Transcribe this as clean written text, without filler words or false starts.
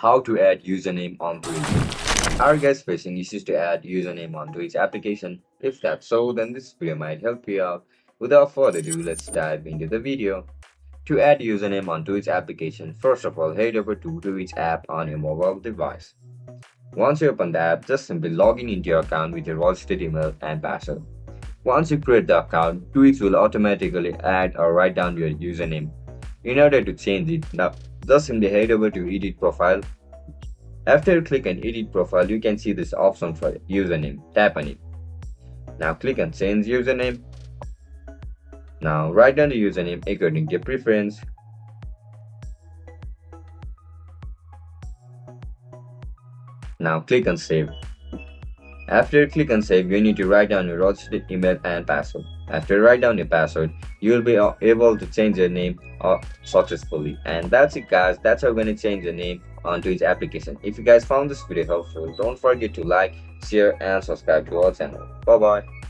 How to add username onto it. Are you guys facing issues to add username onto each application? If that's so, then this video might help you out. Without further ado, let's dive into the video. To add username onto each application, first of all, head over to each app on your mobile device. Once you open the app, just simply log in into your account with your registered email and password. Once you create the account, Twitch will automatically add or write down your username. In order to change it, now just simply head over to Edit Profile. After you click on Edit Profile, you can see this option for username. Tap on it. Now click on Change Username. Now write down the username according to your preference. Now click on Save. After you click on Save, you need to write down your registered email and password. After you write down your password, you will be able to change your name successfully. And that's it, guys. That's how we're going to change the name onto each application. If you guys found this video helpful, don't forget to like, share and subscribe to our channel. Bye bye.